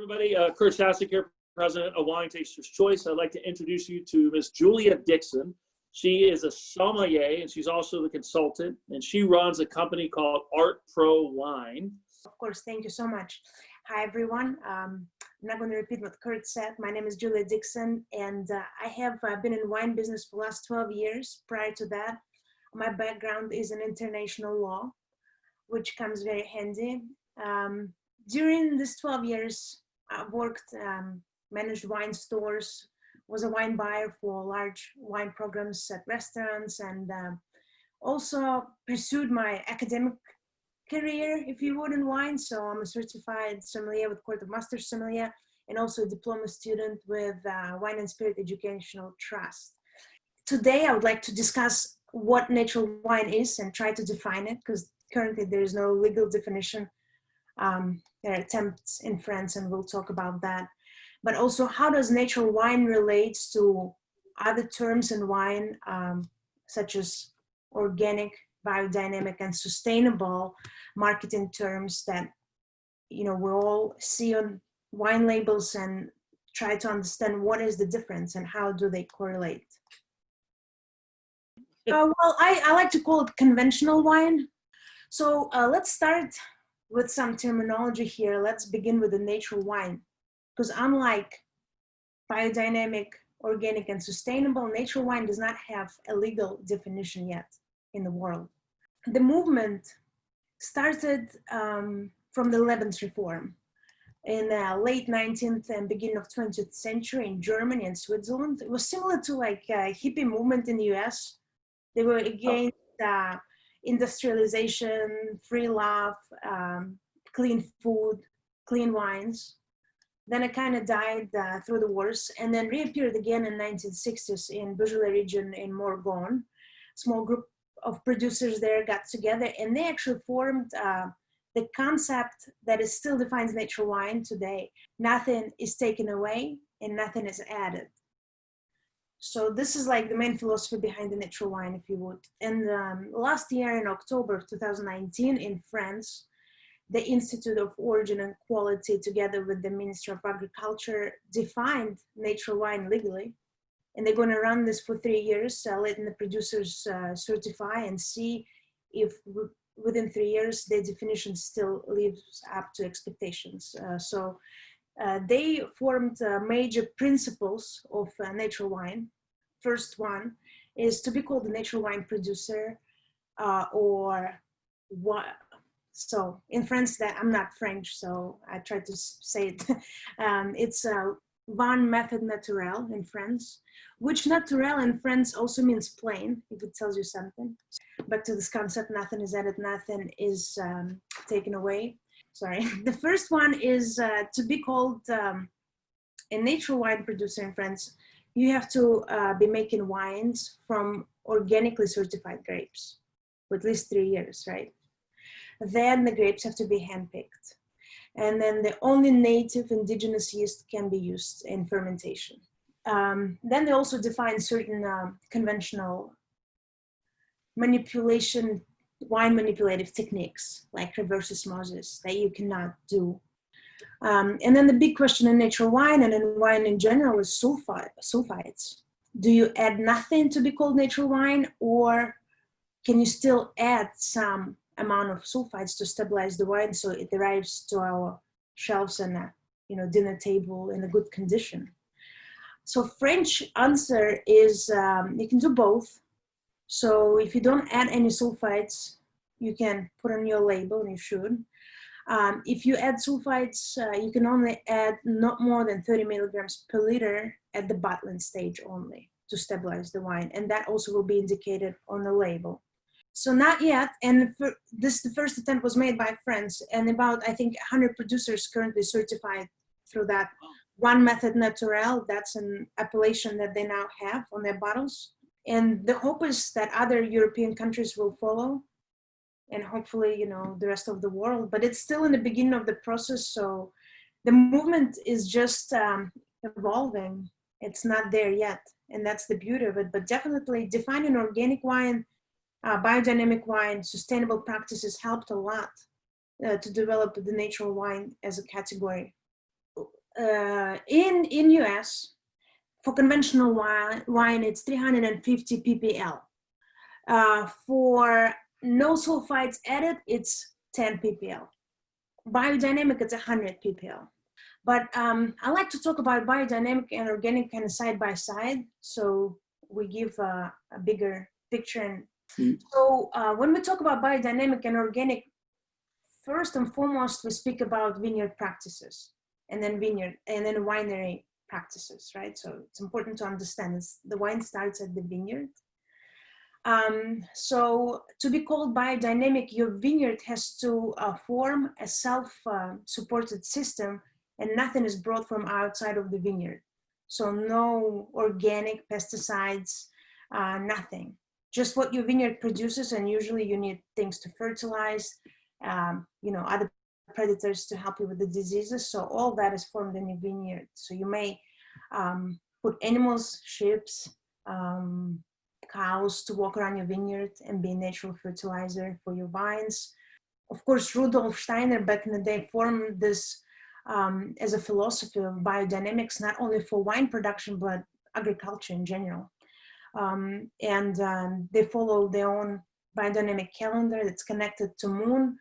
everybody. Kurt Sasek here, president of Wine Taster's Choice. I'd like to introduce you to Miss Julia Dixon. She is a sommelier, and she's also the consultant, and she runs a company called ArtProWine. Of course, thank you so much. Hi, everyone. I'm not going to repeat what Kurt said. My name is Julia Dixon, and I have been in wine business for the last 12 years. Prior to that, my background is in international law, which comes very handy. During these 12 years, I've worked, managed wine stores, was a wine buyer for large wine programs at restaurants, and also pursued my academic career, if you would, in wine. So I'm a certified sommelier with Court of Master Sommelier, and also a diploma student with Wine and Spirit Educational Trust. Today, I would like to discuss what natural wine is and try to define it, because currently there is no legal definition. There are attempts in France, and we'll talk about that. But also, how does natural wine relate to other terms in wine, such as organic, biodynamic, and sustainable marketing terms that, you know, we all see on wine labels, and try to understand what is the difference and how do they correlate. Well, I like to call it conventional wine. So let's start with some terminology here. Let's begin with the natural wine, because unlike biodynamic, organic, and sustainable, natural wine does not have a legal definition yet in the world. The movement started from the 11th Reform in the late 19th and beginning of 20th century in Germany and Switzerland. It was similar to like a hippie movement in the US. They were against industrialization, free love, clean food, clean wines. Then it kind of died through the wars, and then reappeared again in 1960s in Beaujolais region in Morgon. Small group of producers there got together, and they actually formed the concept that is still defines natural wine today. Nothing is taken away and nothing is added. So this is like the main philosophy behind the natural wine, if you would. And last year in October of 2019 in France, the Institute of Origin and Quality, together with the Ministry of Agriculture, defined natural wine legally. And they're going to run this for 3 years, letting the producers certify and see if within 3 years their definition still lives up to expectations. So they formed major principles of natural wine. First one is to be called a natural wine producer, or what. So in France, that I'm not French, so I try to say it. It's one method naturel in France, which naturel in France also means plain, if it tells you something. Back to this concept, nothing is added, nothing is taken away. Sorry. The first one is to be called a natural wine producer in France. You have to be making wines from organically certified grapes for at least 3 years, right? Then the grapes have to be handpicked. And then the only native indigenous yeast can be used in fermentation. Then they also define certain conventional wine manipulative techniques, like reverse osmosis, that you cannot do. And then the big question in natural wine and in wine in general is sulfites. Do you add nothing to be called natural wine, or can you still add some amount of sulfites to stabilize the wine so it arrives to our shelves and dinner table in a good condition? So French answer is you can do both. So if you don't add any sulfites, you can put on your label, and you should. If you add sulfites, you can only add not more than 30 milligrams per liter at the bottling stage only to stabilize the wine, and that also will be indicated on the label. So not yet, and the first attempt was made by France, and about, I think, 100 producers currently certified through that one method naturel. That's an appellation that they now have on their bottles. And the hope is that other European countries will follow, and hopefully, the rest of the world. But it's still in the beginning of the process, so the movement is just evolving. It's not there yet, and that's the beauty of it. But definitely defining organic wine, biodynamic wine, sustainable practices helped a lot to develop the natural wine as a category. in US, for conventional wine, it's 350 ppl. For no sulfites added, it's 10 ppl. Biodynamic, it's 100 ppl. But I like to talk about biodynamic and organic kind of side by side, so we give a bigger picture. And so when we talk about biodynamic and organic, first and foremost, we speak about vineyard practices, and then winery practices, right? So it's important to understand the wine starts at the vineyard. So to be called biodynamic, your vineyard has to form a self-supported system, and nothing is brought from outside of the vineyard. So no organic pesticides, nothing. Just what your vineyard produces, and usually you need things to fertilize, other predators to help you with the diseases. So all that is formed in your vineyard. So you may put animals, sheep, cows to walk around your vineyard and be a natural fertilizer for your vines. Of course, Rudolf Steiner back in the day formed this as a philosophy of biodynamics, not only for wine production, but agriculture in general. They follow their own biodynamic calendar that's connected to moon.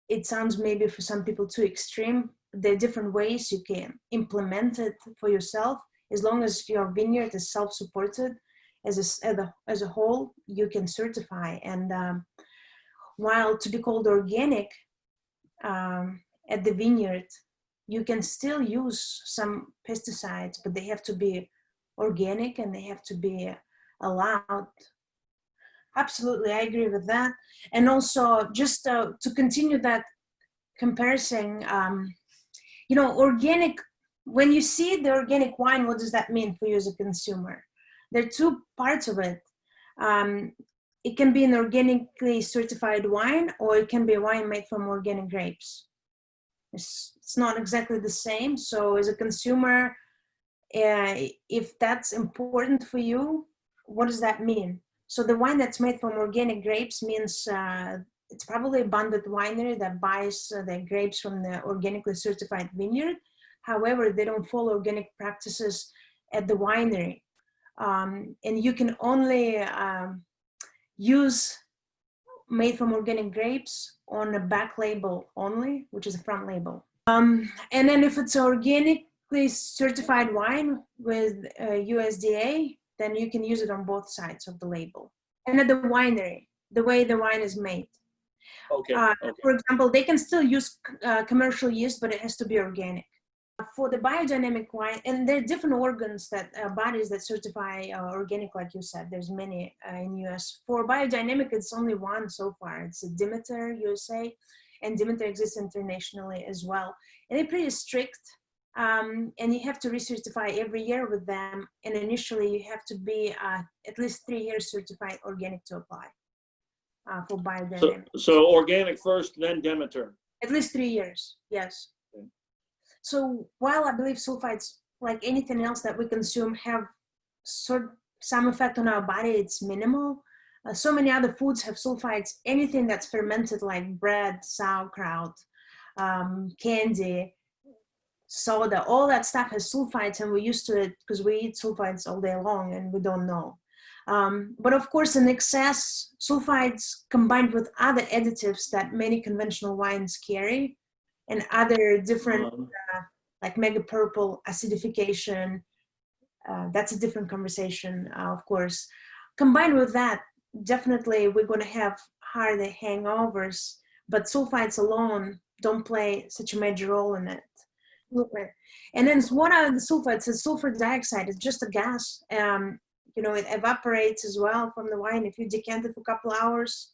It sounds maybe for some people too extreme. There are different ways you can implement it for yourself. As long as your vineyard is self-supported as a whole, you can certify. And while to be called organic at the vineyard, you can still use some pesticides, but they have to be organic and they have to be allowed. Absolutely, I agree with that. And also, just to continue that comparison, organic, when you see the organic wine, what does that mean for you as a consumer? There are two parts of it. It can be an organically certified wine, or it can be a wine made from organic grapes. It's not exactly the same. So as a consumer, if that's important for you, what does that mean? So the wine that's made from organic grapes means it's probably a bonded winery that buys the grapes from the organically certified vineyard. However, they don't follow organic practices at the winery. And you can only use made from organic grapes on a back label only, which is a front label. And then if it's organically certified wine with USDA, then you can use it on both sides of the label. And at the winery, the way the wine is made. Okay. For example, they can still use commercial yeast, but it has to be organic. For the biodynamic wine, and there are different organs bodies that certify organic, like you said. There's many in US. For biodynamic, it's only one so far. It's a Demeter USA, and Demeter exists internationally as well. And they're pretty strict, and you have to recertify every year with them. And initially, you have to be at least 3 years certified organic to apply for biodynamic. So organic first, then Demeter. At least 3 years, yes. So while I believe sulfites, like anything else that we consume, have some effect on our body, it's minimal. So many other foods have sulfites. Anything that's fermented, like bread, sauerkraut, candy, soda, all that stuff has sulfites, and we're used to it because we eat sulfites all day long and we don't know. But of course, in excess, sulfites combined with other additives that many conventional wines carry, and other different, like mega purple, acidification, that's a different conversation, of course. Combined with that, definitely we're going to have harder hangovers, but sulfites alone don't play such a major role in it. And then what are the sulfites? It's sulfur dioxide. It's just a gas. It evaporates as well from the wine if you decant it for a couple hours.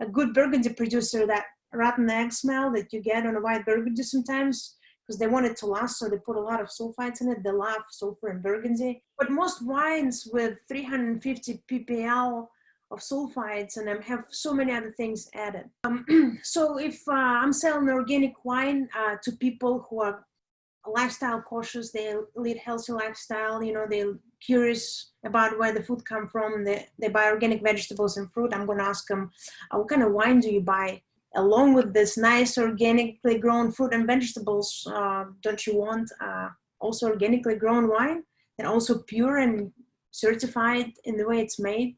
A good Burgundy producer, that rotten egg smell that you get on a white Burgundy sometimes, because they want it to last, so they put a lot of sulfites in it. They love sulfur in Burgundy. But most wines with 350 ppl of sulfites in them have so many other things added. So if I'm selling organic wine to people who are lifestyle cautious, they lead healthy lifestyle, they're curious about where the food come from, they buy organic vegetables and fruit, I'm going to ask them, what kind of wine do you buy? along with this nice organically grown fruit and vegetables, don't you want also organically grown wine and also pure and certified in the way it's made?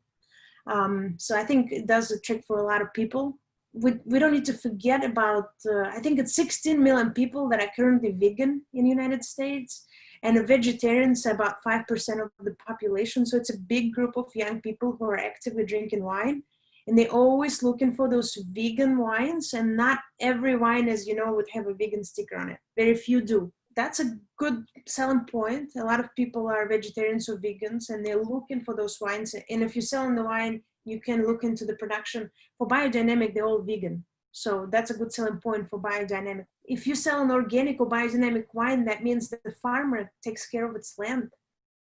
So I think it does a trick for a lot of people. We don't need to forget about, I think it's 16 million people that are currently vegan in the United States, and the vegetarians are about 5% of the population. So it's a big group of young people who are actively drinking wine, and they're always looking for those vegan wines, and not every wine, as you know, would have a vegan sticker on it. Very few do. That's a good selling point. A lot of people are vegetarians or vegans, and they're looking for those wines. And if you're selling the wine, you can look into the production. For biodynamic, they're all vegan. So that's a good selling point for biodynamic. If you sell an organic or biodynamic wine, that means that the farmer takes care of its land.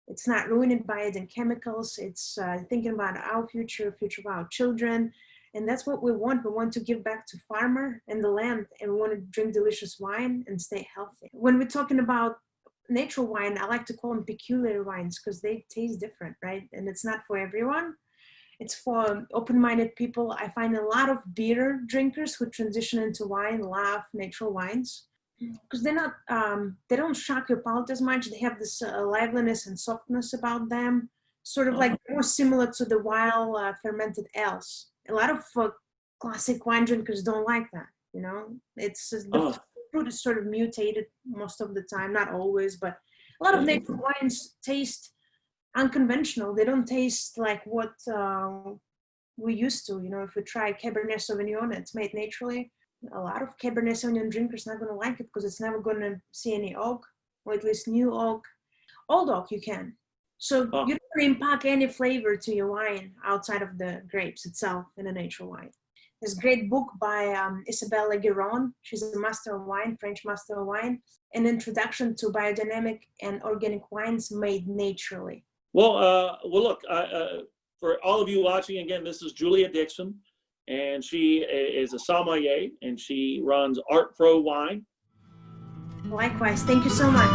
It's not ruined by it and chemicals. It's thinking about our future, future of our children. And that's what we want. We want to give back to farmer and the land, and we want to drink delicious wine and stay healthy. When we're talking about natural wine, I like to call them peculiar wines because they taste different, right? And it's not for everyone. It's for open-minded people. I find a lot of beer drinkers who transition into wine love natural wines because they're not, they don't shock your palate as much. They have this liveliness and softness about them, sort of like more similar to the wild fermented ales. A lot of classic wine drinkers don't like that, you know. It's the fruit is sort of mutated most of the time, not always, but a lot of natural wines taste unconventional. They don't taste like what we used to. You know, if we try Cabernet Sauvignon, it's made naturally. A lot of Cabernet Sauvignon drinkers not going to like it because it's never going to see any oak, or at least new oak. Old oak you can. So you don't really impact any flavor to your wine outside of the grapes itself in a natural wine. There's a great book by Isabelle Legueron. She's a master of wine, French master of wine, an introduction to biodynamic and organic wines made naturally. Well, look, for all of you watching, again, this is Julia Dixon, and she is a sommelier, and she runs ArtProWine. Likewise, thank you so much.